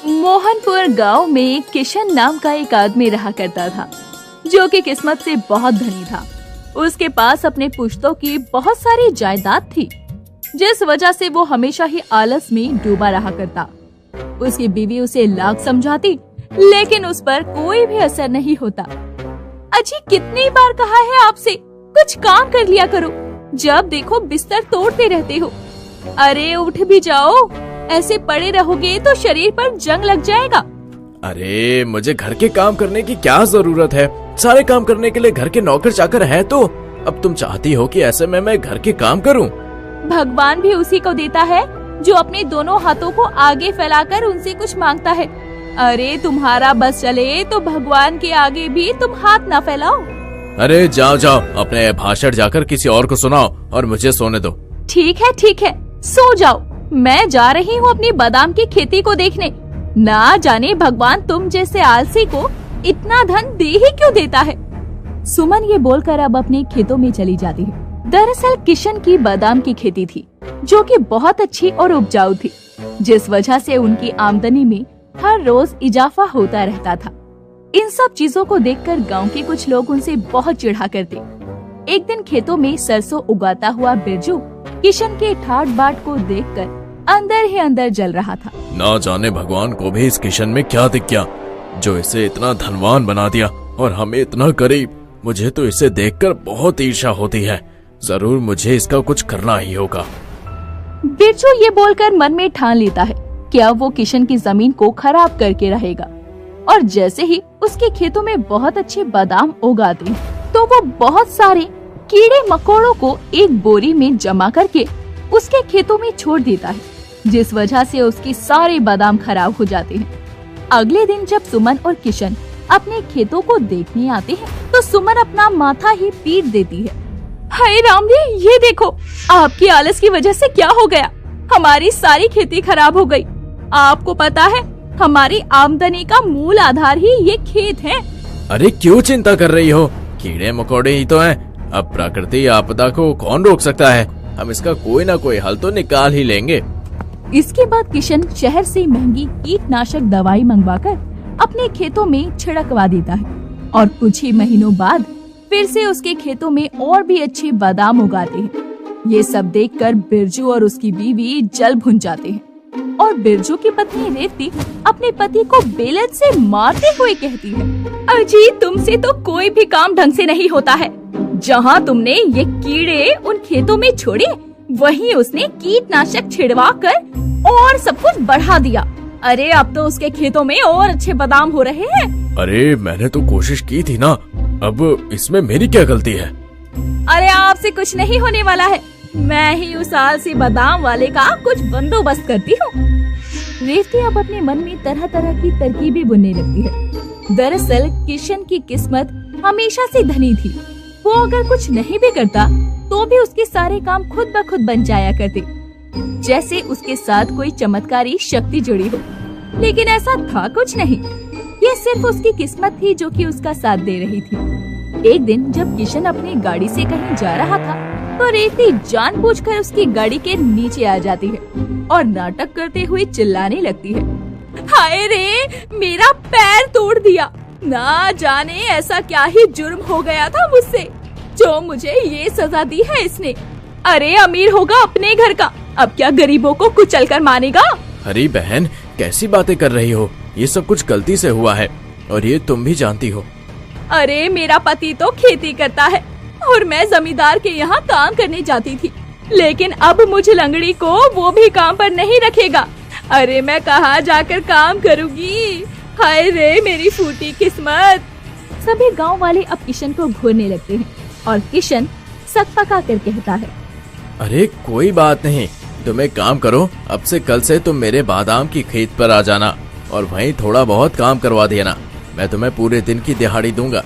मोहनपुर गांव में किशन नाम का एक आदमी रहा करता था, जो कि किस्मत से बहुत धनी था। उसके पास अपने पुश्तों की बहुत सारी जायदाद थी, जिस वजह से वो हमेशा ही आलस में डूबा रहा करता। उसकी बीवी उसे लाख समझाती, लेकिन उस पर कोई भी असर नहीं होता। अजी, कितनी बार कहा है आपसे, कुछ काम कर लिया करो, जब देखो बिस्तर तोड़ते रहते हो। अरे उठ भी जाओ, ऐसे पड़े रहोगे तो शरीर पर जंग लग जाएगा। अरे मुझे घर के काम करने की क्या जरूरत है, सारे काम करने के लिए घर के नौकर चाकर है। तो अब तुम चाहती हो कि ऐसे में मैं घर के काम करूं? भगवान भी उसी को देता है जो अपने दोनों हाथों को आगे फैलाकर उनसे कुछ मांगता है। अरे तुम्हारा बस चले तो भगवान के आगे भी तुम हाथ न फैलाओ। अरे जाओ जाओ, अपने भाषण जाकर किसी और को सुनाओ और मुझे सोने दो। ठीक है, सो जाओ। मैं जा रही हूँ अपनी बादाम की खेती को देखने। ना जाने भगवान तुम जैसे आलसी को इतना धन दे ही क्यों देता है। सुमन ये बोलकर अब अपने खेतों में चली जाती है। दरअसल किशन की बादाम की खेती थी, जो कि बहुत अच्छी और उपजाऊ थी, जिस वजह से उनकी आमदनी में हर रोज इजाफा होता रहता था। इन सब चीजों को देखकर गांव के कुछ लोग उनसे बहुत चिढ़ा करते। एक दिन खेतों में सरसों उगाता हुआ बिरजू किशन के ठाट बाट को देखकर अंदर ही अंदर जल रहा था। ना जाने भगवान को भी इस किशन में क्या दिख गया, जो इसे इतना धनवान बना दिया और हमें इतना गरीब। मुझे तो इसे देखकर बहुत ईर्ष्या होती है। जरूर मुझे इसका कुछ करना ही होगा। बिरजू ये बोलकर मन में ठान लेता है कि अब वो किशन की जमीन को खराब करके रहेगा। और जैसे ही उसके खेतों में बहुत अच्छे बादाम उगाते हैं, तो वो बहुत सारे कीड़े मकोड़ों को एक बोरी में जमा करके उसके खेतों में छोड़ देता है, जिस वजह से उसके सारे बादाम खराब हो जाते हैं। अगले दिन जब सुमन और किशन अपने खेतों को देखने आते हैं, तो सुमन अपना माथा ही पीट देती है। हाय राम रे, ये देखो, आपकी आलस की वजह से क्या हो गया, हमारी सारी खेती खराब हो गई। आपको पता है, हमारी आमदनी का मूल आधार ही ये खेत है। अरे क्यों चिंता कर रही हो, कीड़े मकोड़े ही तो हैं। अब प्रकृति आपदा को कौन रोक सकता है, हम इसका कोई ना कोई हल तो निकाल ही लेंगे। इसके बाद किशन शहर से महंगी कीटनाशक दवाई मंगवाकर अपने खेतों में छिड़कवा देता है, और कुछ ही महीनों बाद फिर से उसके खेतों में और भी अच्छे बादाम उगाते हैं। ये सब देखकर बिरजू और उसकी बीवी जल भुन जाते हैं, और बिरजू की पत्नी रेवती अपने पति को बेलन से मारते हुए कहती है, अजी, तुमसे तो कोई भी काम ढंग से नहीं होता है। जहाँ तुमने ये कीड़े उन खेतों में छोड़े, वहीं उसने कीटनाशक छिड़वा कर और सब कुछ बढ़ा दिया। अरे अब तो उसके खेतों में और अच्छे बादाम हो रहे हैं। अरे मैंने तो कोशिश की थी ना, अब इसमें मेरी क्या गलती है? अरे आपसे कुछ नहीं होने वाला है, मैं ही उस आलसी बादाम वाले का कुछ बंदोबस्त करती हूँ। रेवती अब अपने मन में तरह तरह की तरकीबें बुनने लगती है। दरअसल किशन की किस्मत हमेशा से धनी थी। वो अगर कुछ नहीं भी करता, तो भी उसके सारे काम खुद ब खुद बन जाया करते, जैसे उसके साथ कोई चमत्कारी शक्ति जुड़ी हो। लेकिन ऐसा था कुछ नहीं, ये सिर्फ उसकी किस्मत थी जो कि उसका साथ दे रही थी। एक दिन जब किशन अपनी गाड़ी से कहीं जा रहा था, तो रेवती जानबूझकर उसकी गाड़ी के नीचे आ जाती है और नाटक करते हुए चिल्लाने लगती है, हाय रे, मेरा पैर तोड़ दिया। ना जाने ऐसा क्या ही जुर्म हो गया था मुझसे, जो मुझे ये सजा दी है इसने। अरे अमीर होगा अपने घर का, अब क्या गरीबों को कुचल कर मानेगा। अरे बहन, कैसी बातें कर रही हो, ये सब कुछ गलती से हुआ है और ये तुम भी जानती हो। अरे मेरा पति तो खेती करता है और मैं जमींदार के यहाँ काम करने जाती थी, लेकिन अब मुझ लंगड़ी को वो भी काम पर नहीं रखेगा। अरे मैं कहाँ जाकर काम करूँगी, हाय रे मेरी फूटी किस्मत। सभी गांव वाले अब किशन को घूरने लगते हैं, और किशन सकपका कर कहता है, अरे कोई बात नहीं, तुम एक काम करो, अब से कल से तुम मेरे बादाम की खेत पर आ जाना और वहीं थोड़ा बहुत काम करवा देना। मैं तुम्हें पूरे दिन की दिहाड़ी दूंगा।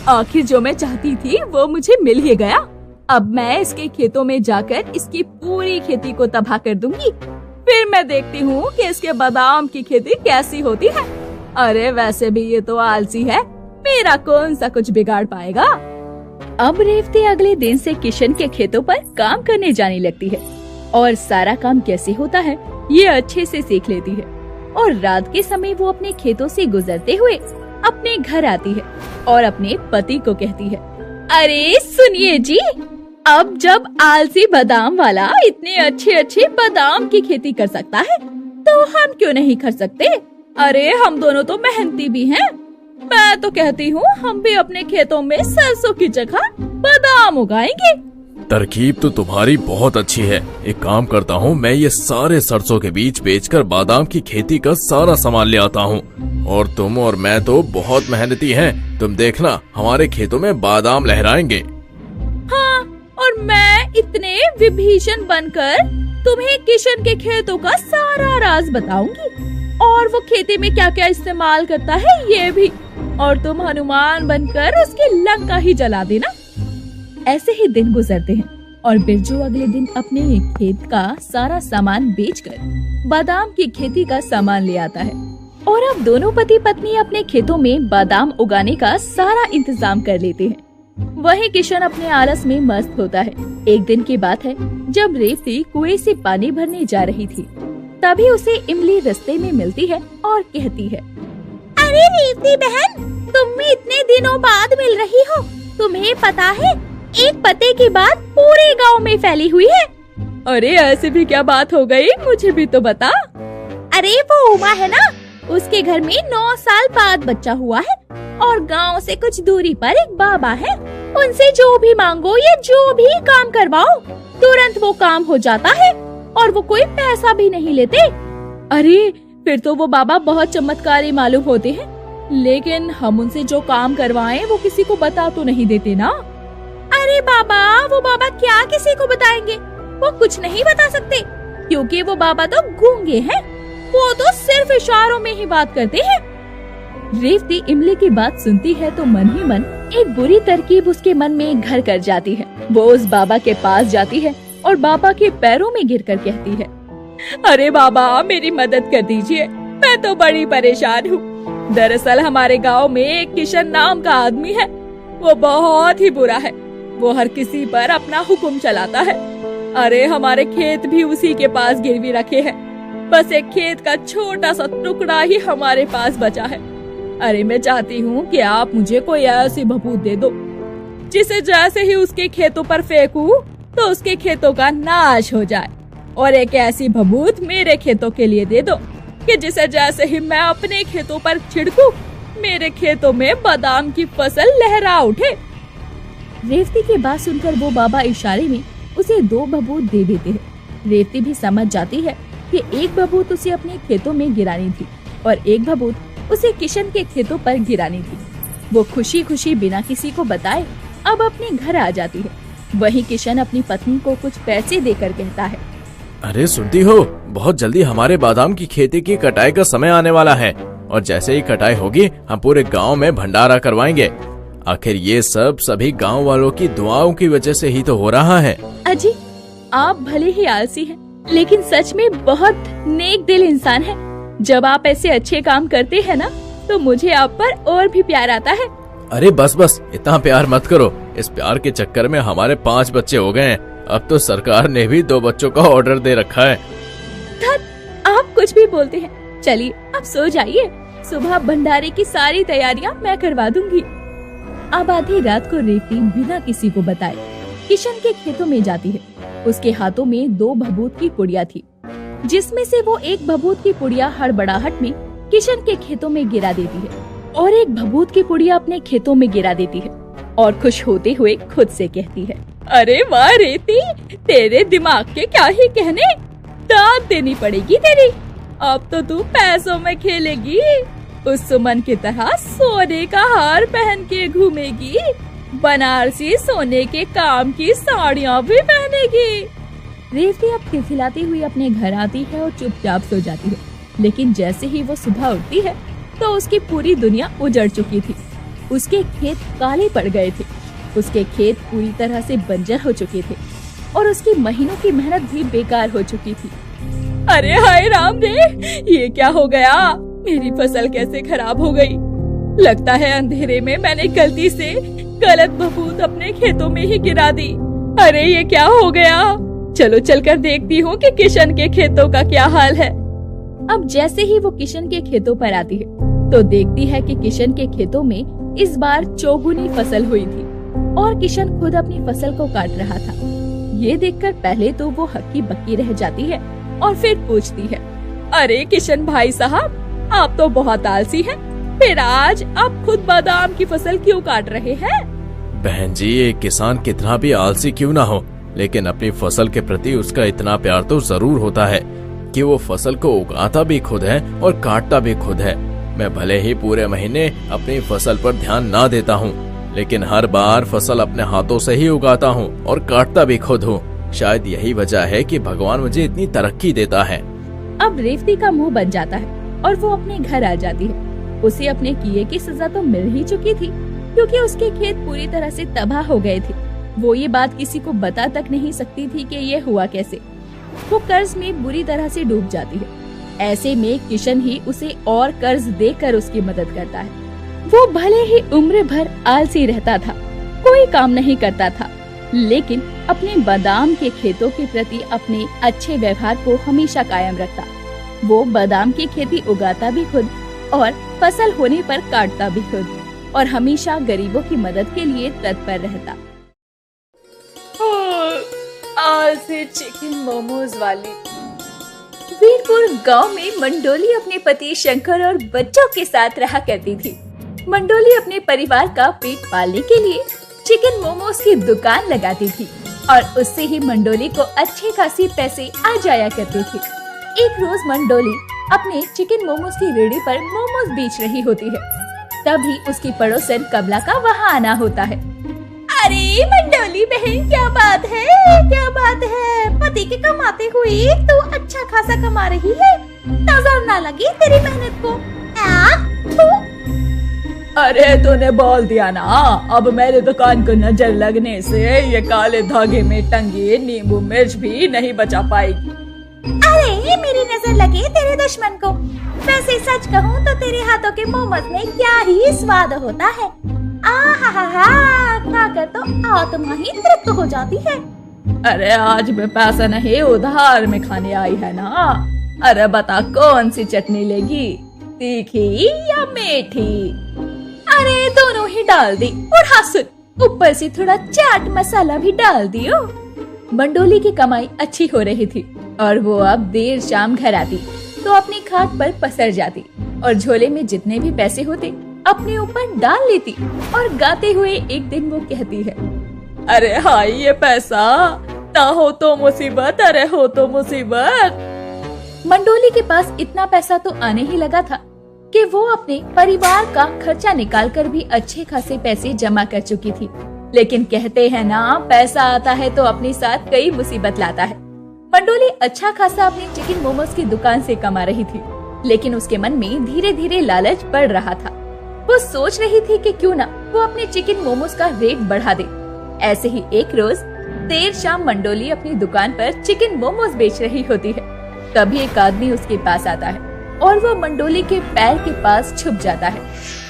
आखिर जो मैं चाहती थी वो मुझे मिल ही गया। अब मैं इसके खेतों में जाकर इसकी पूरी खेती को तबाह कर दूंगी, फिर मैं देखती हूँ कि इसके बादाम की खेती कैसी होती है। अरे वैसे भी ये तो आलसी है, मेरा कौन सा कुछ बिगाड़ पाएगा। अब रेवती अगले दिन से किशन के खेतों पर काम करने जाने लगती है और सारा काम कैसे होता है ये अच्छे से सीख लेती है। और रात के समय वो अपने खेतों से गुजरते हुए अपने घर आती है और अपने पति को कहती है, अरे सुनिए जी, अब जब आलसी बादाम वाला इतने अच्छे अच्छे बादाम की खेती कर सकता है तो हम क्यों नहीं कर सकते? अरे हम दोनों तो मेहनती भी हैं। मैं तो कहती हूँ हम भी अपने खेतों में सरसों की जगह बादाम उगाएंगे। तरकीब तो तुम्हारी बहुत अच्छी है। एक काम करता हूँ, मैं ये सारे सरसों के बीज बेचकर बादाम की खेती का सारा सामान ले आता हूँ। और तुम और मैं तो बहुत मेहनती हैं। तुम देखना हमारे खेतों में बादाम लहराएंगे। हाँ, और मैं इतने विभीषण बनकर तुम्हें किशन के खेतों का सारा राज बताऊंगी और वो खेती में क्या क्या इस्तेमाल करता है ये भी, और तुम हनुमान बनकर उसकी लंका ही जला देना। ऐसे ही दिन गुजरते हैं और बिरजू अगले दिन अपने खेत का सारा सामान बेचकर बादाम की खेती का सामान ले आता है और अब दोनों पति पत्नी अपने खेतों में बादाम उगाने का सारा इंतजाम कर लेते हैं। वहीं किशन अपने आलस में मस्त होता है। एक दिन की बात है जब रेवती कुएं से पानी भरने जा रही थी, तभी उसे इमली रास्ते में मिलती है और कहती है, अरे रेवती बहन, तुम भी इतने दिनों बाद मिल रही हो। तुम्हें पता है एक पते की बात पूरे गांव में फैली हुई है। अरे ऐसी भी क्या बात हो गई, मुझे भी तो बता। अरे वो उमा है ना, उसके घर में 9 साल बाद बच्चा हुआ है और गांव से कुछ दूरी पर एक बाबा है। उनसे जो भी मांगो या जो भी काम करवाओ, तुरंत वो काम हो जाता है और वो कोई पैसा भी नहीं लेते। अरे फिर तो वो बाबा बहुत चमत्कारी मालूम होते हैं, लेकिन हम उनसे जो काम करवाएं वो किसी को बता तो नहीं देते ना। अरे बाबा, वो बाबा क्या किसी को बताएंगे? वो कुछ नहीं बता सकते क्योंकि वो बाबा तो गूंगे हैं। वो तो सिर्फ इशारों में ही बात करते हैं। रेवती इमली की बात सुनती है तो मन ही मन एक बुरी तरकीब उसके मन में घर कर जाती है। वो उस बाबा के पास जाती है और बाबा के पैरों में गिरकर कहती है, अरे बाबा मेरी मदद कर दीजिए, मैं तो बड़ी परेशान हूँ। दरअसल हमारे गांव में एक किशन नाम का आदमी है, वो बहुत ही बुरा है। वो हर किसी पर अपना हुक्म चलाता है। अरे हमारे खेत भी उसी के पास गिरवी रखे हैं। बस एक खेत का छोटा सा टुकड़ा ही हमारे पास बचा है। अरे मैं चाहती हूँ कि आप मुझे कोई ऐसी भभूत दे दो जिसे जैसे ही उसके खेतों पर फेंकूं तो उसके खेतों का नाश हो जाए, और एक ऐसी भभूत मेरे खेतों के लिए दे दो कि जिसे जैसे ही मैं अपने खेतों पर छिड़कूं मेरे खेतों में बादाम की फसल लहरा उठे। रेवती की बात सुनकर वो बाबा इशारे में उसे 2 भभूत दे देते हैं। रेवती भी समझ जाती है कि एक भभूत उसे अपने खेतों में गिरानी थी और एक भभूत उसे किशन के खेतों पर गिरानी थी। वो खुशी खुशी बिना किसी को बताए अब अपने घर आ जाती है। वहीं किशन अपनी पत्नी को कुछ पैसे देकर कहता है, अरे सुनती हो, बहुत जल्दी हमारे बादाम की खेती की कटाई का समय आने वाला है और जैसे ही कटाई होगी हम पूरे गांव में भंडारा करवाएंगे। आखिर ये सब सभी गांव वालों की दुआओं की वजह से ही तो हो रहा है। अजी, आप भले ही आलसी हैं, लेकिन सच में बहुत नेक दिल इंसान है। जब आप ऐसे अच्छे काम करते हैं ना तो मुझे आप पर और भी प्यार आता है। अरे बस बस, इतना प्यार मत करो। इस प्यार के चक्कर में हमारे 5 बच्चे हो गए हैं। अब तो सरकार ने भी 2 बच्चों का ऑर्डर दे रखा है। आप कुछ भी बोलते हैं। चलिए आप सो जाइए, सुबह भंडारे की सारी तैयारियां मैं करवा दूंगी। अब आधी रात को रेवती बिना किसी को बताए किशन के खेतों में जाती है। उसके हाथों में 2 भभूत की पुड़िया थी, जिसमें से वो एक भभूत की पुड़िया हड़बड़ाहट में किशन के खेतों में गिरा देती है और एक भभूत की पुड़िया अपने खेतों में गिरा देती है और खुश होते हुए खुद से कहती है, अरे वाह रेती, तेरे दिमाग के क्या ही कहने, दाद देनी पड़ेगी तेरी। अब तो तू पैसों में खेलेगी, उस सुमन की तरह सोने का हार पहन के घूमेगी, बनारसी सोने के काम की साड़ियाँ भी पहनेगी। रेवती अब खिलखिलाती हुई अपने घर आती है और चुपचाप सो जाती है। लेकिन जैसे ही वो सुबह उठती है तो उसकी पूरी दुनिया उजड़ चुकी थी। उसके खेत काले पड़ गए थे, उसके खेत पूरी तरह से बंजर हो चुके थे और उसकी महीनों की मेहनत भी बेकार हो चुकी थी। अरे हाय राम रे, ये क्या हो गया? मेरी फसल कैसे खराब हो गई? लगता है अंधेरे में मैंने गलती से गलत भभूत अपने खेतों में ही गिरा दी। अरे ये क्या हो गया? चलो चलकर देखती हूँ कि किशन के खेतों का क्या हाल है। अब जैसे ही वो किशन के खेतों पर आती है तो देखती है कि किशन के खेतों में इस बार चौगुनी फसल हुई थी और किशन खुद अपनी फसल को काट रहा था। ये देखकर पहले तो वो हक्की बक्की रह जाती है और फिर पूछती है, अरे किशन भाई साहब, आप तो बहुत आलसी हैं। फिर आज आप खुद बादाम की फसल क्यों काट रहे हैं? बहन जी, एक किसान कितना भी आलसी क्यों ना हो, लेकिन अपनी फसल के प्रति उसका इतना प्यार तो जरूर होता है कि वो फसल को उगाता भी खुद है और काटता भी खुद है। मैं भले ही पूरे महीने अपनी फसल पर ध्यान ना देता हूँ, लेकिन हर बार फसल अपने हाथों से ही उगाता हूँ और काटता भी खुद हूँ। शायद यही वजह है कि भगवान मुझे इतनी तरक्की देता है। अब रेवती का मुंह बन जाता है और वो अपने घर आ जाती है। उसे अपने किए की सजा तो मिल ही चुकी थी, क्योंकि उसके खेत पूरी तरह से तबाह हो गए थे। वो ये बात किसी को बता तक नहीं सकती थी कि ये हुआ कैसे। वो कर्ज में बुरी तरह से डूब जाती है। ऐसे में किशन ही उसे और कर्ज देकर उसकी मदद करता है। वो भले ही उम्र भर आलसी रहता था, कोई काम नहीं करता था, लेकिन अपने बादाम के खेतों के प्रति अपने अच्छे व्यवहार को हमेशा कायम रखता। वो बादाम की खेती उगाता भी खुद और फसल होने पर काटता भी खुद और हमेशा गरीबों की मदद के लिए तत्पर रहता। आज से चिकन मोमोज वाली। वीरपुर गांव में मंडोली अपने पति शंकर और बच्चों के साथ रहा करती थी। मंडोली अपने परिवार का पेट पालने के लिए चिकन मोमोज की दुकान लगाती थी और उससे ही मंडोली को अच्छे खासी पैसे आ जाया करते थे। एक रोज मंडोली अपने चिकन मोमोज की रेहड़ी पर मोमोज बेच रही होती है। तभी उसकी पड़ोसन कमला का वहाँ आना होता है। अरे मंडोली बहन, क्या बात है, क्या बात है? पति के कमाते हुए तू अच्छा खासा कमा रही है, नजर ना लगी तेरी मेहनत को। अरे तूने बोल दिया ना, अब मेरे दुकान को नजर लगने से ये काले धागे में टंगी नींबू मिर्च भी नहीं बचा पाएगी। अरे मेरी नजर लगे तेरे दुश्मन को। वैसे सच कहूँ तो तेरे हाथों के मोमोज में क्या ही स्वाद होता है। खाकर तो आत्मा ही तृप्त हो जाती है। अरे आज मैं पैसा नहीं उधार में खाने आई है ना। अरे बता कौन सी चटनी लेगी, तीखी या मीठी? अरे दोनों ही डाल दी और हाँ सुन, ऊपर से थोड़ा चाट मसाला भी डाल दियो। मंडोली की कमाई अच्छी हो रही थी और वो अब देर शाम घर आती तो अपनी खाट पर पसर जाती और झोले में जितने भी पैसे होते अपने ऊपर डाल लेती और गाते हुए एक दिन वो कहती है, अरे हाय ये पैसा, ना हो तो मुसीबत, अरे हो तो मुसीबत। मंडोली के पास इतना पैसा तो आने ही लगा था कि वो अपने परिवार का खर्चा निकालकर भी अच्छे खासे पैसे जमा कर चुकी थी। लेकिन कहते हैं ना, पैसा आता है तो अपने साथ कई मुसीबत लाता है। मंडोली अच्छा खासा अपनी चिकन मोमोज की दुकान से कमा रही थी, लेकिन उसके मन में धीरे धीरे लालच बढ़ रहा था। वो सोच रही थी कि क्यों ना वो अपने चिकन मोमोज का रेट बढ़ा दे। ऐसे ही एक रोज देर शाम मंडोली अपनी दुकान पर चिकन मोमोज बेच रही होती है। तभी एक आदमी उसके पास आता है और वो मंडोली के पैर के पास छुप जाता है।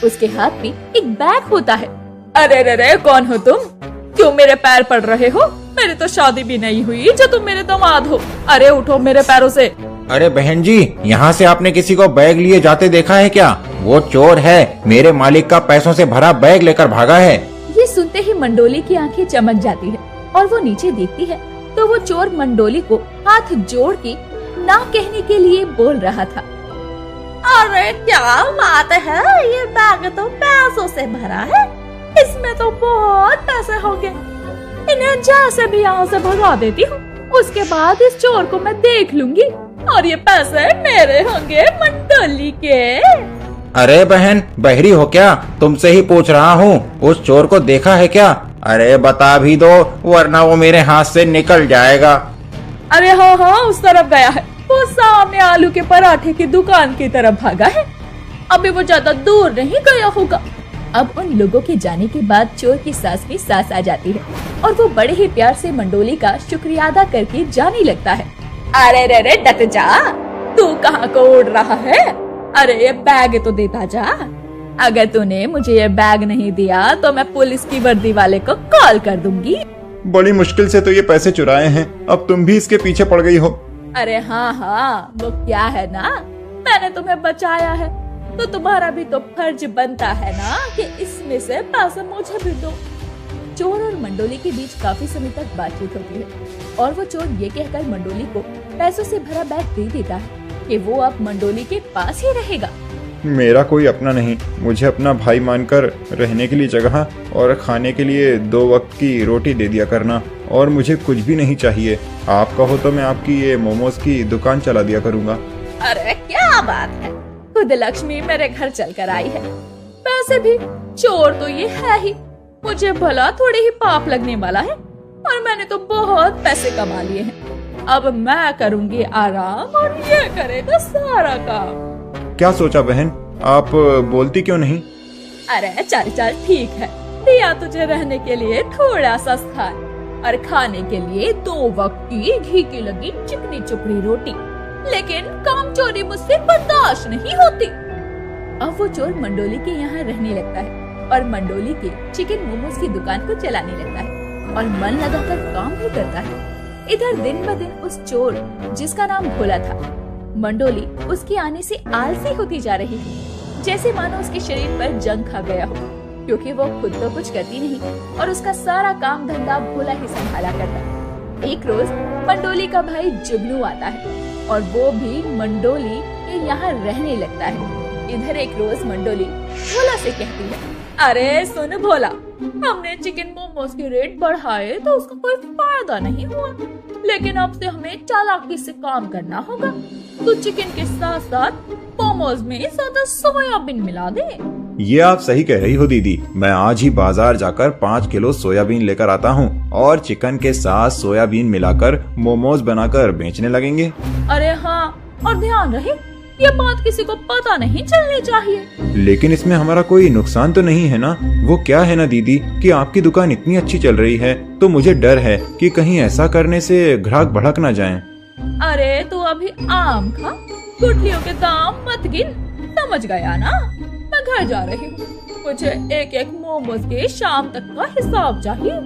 उसके हाथ में एक बैग होता है। अरे रे रे, कौन हो तुम? क्यों मेरे पैर पड़ रहे हो? मेरी तो शादी भी नहीं हुई जो तुम मेरे दामाद हो। अरे उठो मेरे पैरों से। अरे बहन जी, यहाँ से आपने किसी को बैग लिए जाते देखा है क्या? वो चोर है, मेरे मालिक का पैसों से भरा बैग लेकर भागा है। ये सुनते ही मंडोली की आंखें चमक जाती है और वो नीचे देखती है तो वो चोर मंडोली को हाथ जोड़ के ना कहने के लिए बोल रहा था। अरे क्या बात है, ये बैग तो पैसों से भरा है, इसमें तो बहुत पैसे होंगे। इन्हें जैसे भी यहाँ से भगा देती हूँ, उसके बाद इस चोर को मैं देख लूंगी और ये पैसे मेरे होंगे, मंडोली के। अरे बहन, बहरी हो क्या? तुमसे ही पूछ रहा हूँ, उस चोर को देखा है क्या? अरे बता भी दो, वरना वो मेरे हाथ से निकल जाएगा। अरे हाँ हाँ, उस तरफ गया है, वो सामने आलू के पराठे की दुकान की तरफ भागा है। अभी वो ज्यादा दूर नहीं गया होगा। अब उन लोगों के जाने के बाद चोर की सास में सास आ जाती है और वो बड़े ही प्यार से मंडोली का शुक्रिया अदा करके जाने लगता है। अरे रे रे, डट जा, तू कहाँ को उड़ रहा है? अरे ये बैग तो देता जा। अगर तूने मुझे ये बैग नहीं दिया तो मैं पुलिस की वर्दी वाले को कॉल कर दूंगी। बड़ी मुश्किल से तो ये पैसे चुराए हैं, अब तुम भी इसके पीछे पड़ गई हो। अरे हाँ हाँ, वो क्या है ना, मैंने तुम्हें बचाया है तो तुम्हारा भी तो फर्ज बनता है ना कि इसमें से पैसे मुझे भी दो। चोर और मंडोली के बीच काफी समय तक बातचीत होती है और वो चोर ये कहकर मंडोली को पैसों से भरा बैग दे देता है कि वो अब मंडोली के पास ही रहेगा। मेरा कोई अपना नहीं, मुझे अपना भाई मानकर रहने के लिए जगह और खाने के लिए 2 वक्त की रोटी दे दिया करना, और मुझे कुछ भी नहीं चाहिए। आप कहो तो मैं आपकी ये मोमोज की दुकान चला दिया करूँगा। अरे क्या बात है, खुद लक्ष्मी मेरे घर चलकर आई है। वैसे भी चोर तो ये है ही, मुझे भला थोड़ी ही पाप लगने वाला है और मैंने तो बहुत पैसे कमा लिए हैं। अब मैं करूँगी आराम और ये करेगा सारा काम। क्या सोचा बहन, आप बोलती क्यों नहीं? अरे चल चल ठीक है, दिया तुझे रहने के लिए थोड़ा सा स्थान और खाने के लिए 2 वक्त की घी की लगी चिकनी चुपड़ी रोटी, लेकिन काम चोरी मुझसे बर्दाश्त नहीं होती। अब वो चोर मंडोली के यहाँ रहने लगता है और मंडोली के चिकन मोमोज की दुकान को चलाने लगता है और मन लगाकर काम भी करता है। इधर दिन ब दिन उस चोर जिसका नाम भोला था, मंडोली उसके आने से आलसी होती जा रही थी, जैसे मानो उसके शरीर पर जंग खा गया हो, क्योंकि वो खुद तो कुछ करती नहीं और उसका सारा काम धंधा भोला ही संभाला करता। एक रोज मंडोली का भाई जुगनू आता है और वो भी मंडोली के यहाँ रहने लगता है। इधर एक रोज मंडोली भोला से कहती है, अरे सुन भोला, हमने चिकन मोमोज के रेट बढ़ाए तो उसका कोई फायदा नहीं हुआ, लेकिन अब से हमें चालाकी से काम करना होगा। तो चिकन के साथ साथ मोमोज में ज्यादा सोयाबीन मिला दे। ये आप सही कह रही हो दीदी, मैं आज ही बाजार जाकर 5 किलो सोयाबीन लेकर आता हूँ और चिकन के साथ सोयाबीन मिलाकर मोमोज बनाकर बेचने लगेंगे। अरे हाँ, और ध्यान रहे ये बात किसी को पता नहीं चलनी चाहिए। लेकिन इसमें हमारा कोई नुकसान तो नहीं है ना? वो क्या है ना दीदी कि आपकी दुकान इतनी अच्छी चल रही है तो मुझे डर है कि कहीं ऐसा करने से ग्राहक भड़क न जाएं। अरे तू अभी आम खा, गुठलियों के दाम मत गिन, समझ गया ना? मैं घर जा रही हूँ, मुझे एक एक मोमोज के शाम तक का हिसाब चाहिए।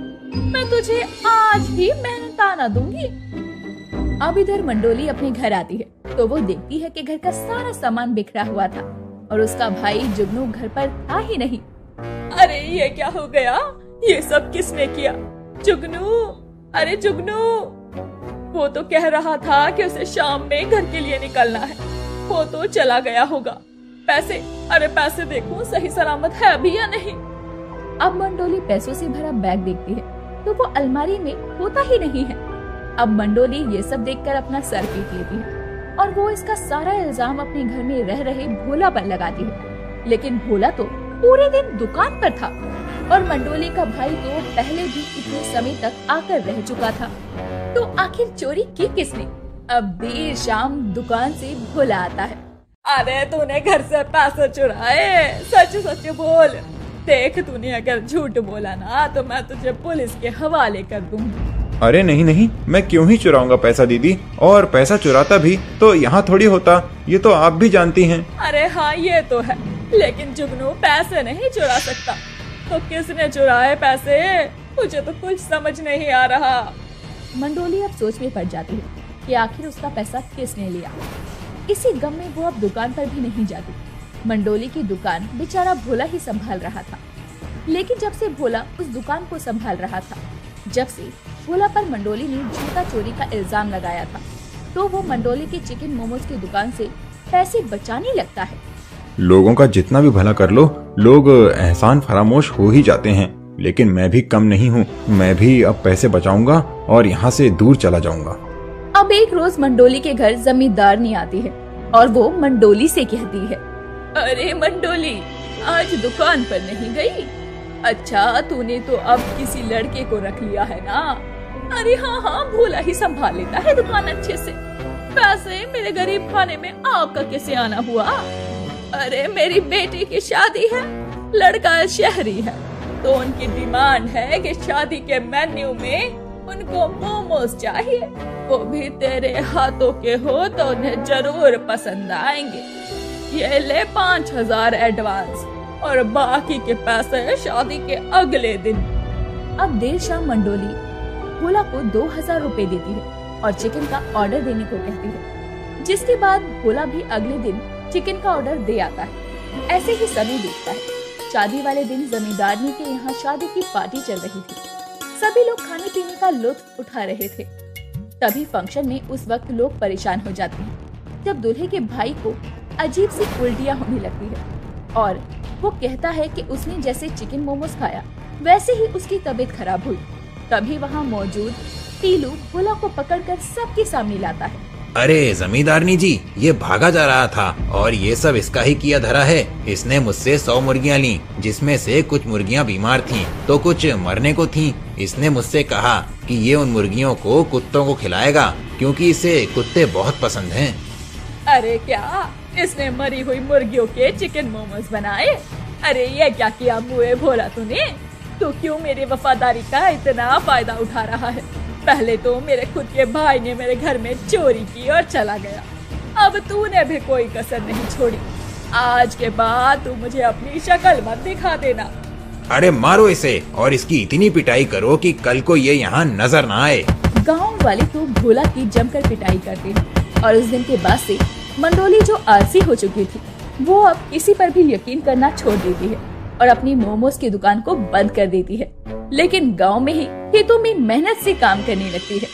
मैं तुझे आज ही मेहनताना दूंगी। अब इधर मंडोली अपने घर आती है तो वो देखती है कि घर का सारा सामान बिखरा हुआ था और उसका भाई जुगनू घर पर था ही नहीं। अरे ये क्या हो गया, ये सब किसने किया? जुगनू, अरे जुगनू, वो तो कह रहा था कि उसे शाम में घर के लिए निकलना है, वो तो चला गया होगा। पैसे, अरे पैसे देखूं सही सलामत है अभी या नहीं। अब मंडोली पैसों से भरा बैग देखती है तो वो अलमारी में होता ही नहीं है। अब मंडोली ये सब देखकर अपना सर पीट लेती है और वो इसका सारा इल्जाम अपने घर में रह रहे भोला पर लगाती है। लेकिन भोला तो पूरे दिन दुकान पर था और मंडोली का भाई तो पहले भी इतने समय तक आकर रह चुका था। तो आखिर चोरी की किसने? अब देर शाम दुकान से भोला आता है। अरे तूने घर से पैसे चुराए, सच सच बोल। देख तूने अगर झूठ बोला ना तो मैं तुझे पुलिस के हवाले कर दूंगी। अरे नहीं नहीं, मैं क्यों ही चुराऊंगा पैसा दीदी, और पैसा चुराता भी तो यहाँ थोड़ी होता, ये तो आप भी जानती हैं। अरे हाँ ये तो है, लेकिन जुगनू पैसे नहीं चुरा सकता। तो किसने चुराए पैसे? मुझे तो कुछ समझ नहीं आ रहा। मंडोली अब सोच में पड़ जाती है कि आखिर उसका पैसा किसने लिया। इसी गम में वो अब दुकान पर भी नहीं जाती। मंडोली की दुकान बेचारा भोला ही संभाल रहा था। लेकिन जब से भोला उस दुकान को संभाल रहा था, जब से भोला पर मंडोली ने झूठा चोरी का इल्जाम लगाया था, तो वो मंडोली के चिकन मोमोज की दुकान से पैसे बचाने लगता है। लोगों का जितना भी भला कर लो, लोग एहसान फरामोश हो ही जाते हैं, लेकिन मैं भी कम नहीं हूँ। मैं भी अब पैसे बचाऊंगा और यहाँ से दूर चला जाऊंगा। अब एक रोज मंडोली के घर जमींदारनी आती है और वो मंडोली से कहती है, अरे मंडोली, आज दुकान पर नहीं गई? अच्छा, तूने तो अब किसी लड़के को रख लिया है ना? अरे हाँ हाँ, भोला ही संभाल लेता है दुकान अच्छे से। वैसे मेरे गरीब खाने में आपका कैसे आना हुआ? अरे मेरी बेटी की शादी है, लड़का शहरी है, तो उनकी डिमांड है कि शादी के मेन्यू में उनको मोमोज चाहिए, वो भी तेरे हाथों के हो तो उन्हें जरूर पसंद आएंगे। ये ले 5000 एडवांस और बाकी के पैसे शादी के अगले दिन। अब देर शाम मंडोली भोला को 2000 रुपए देती है और चिकन का ऑर्डर देने को कहती है, जिसके बाद भोला भी अगले दिन चिकन का ऑर्डर दे आता है। ऐसे ही सनी देखता है। शादी वाले दिन जमींदारनी के यहाँ शादी की पार्टी चल रही थी। सभी लोग खाने पीने का लुत्फ उठा रहे थे। तभी फंक्शन में उस वक्त लोग परेशान हो जाते हैं जब दूल्हे के भाई को अजीब सी उल्टियाँ होने लगती है और वो कहता है कि उसने जैसे चिकन मोमोज खाया वैसे ही उसकी तबीयत खराब हुई। तभी वहाँ मौजूद टीलू भोला को पकड़कर सबके सामने लाता है। अरे जमींदारनी जी, ये भागा जा रहा था और ये सब इसका ही किया धरा है। इसने मुझसे 100 मुर्गियाँ ली, जिसमें से कुछ मुर्गियाँ बीमार थीं, तो कुछ मरने को थीं। इसने मुझसे कहा कि ये उन मुर्गियों को कुत्तों को खिलाएगा क्योंकि इसे कुत्ते बहुत पसंद हैं। अरे क्या इसने मरी हुई मुर्गियों के चिकन मोमोज बनाए? अरे ये क्या किया मुए भोला तूने? तू क्यों मेरी वफादारी का इतना फायदा उठा रहा है? पहले तो मेरे खुद के भाई ने मेरे घर में चोरी की और चला गया, अब तूने भी कोई कसर नहीं छोड़ी। आज के बाद तू मुझे अपनी शक्ल मत दिखा देना। अरे मारो इसे और इसकी इतनी पिटाई करो कि कल को ये यहाँ नजर न आए। गाँव वाले तो भोला की जमकर पिटाई करते हैं और उस दिन के बाद से मंडोली जो आलसी हो चुकी थी वो अब किसी पर भी यकीन करना छोड़ देती है और अपनी मोमोज की दुकान को बंद कर देती है। लेकिन गांव में ही खेतों में मेहनत से काम करने लगती है।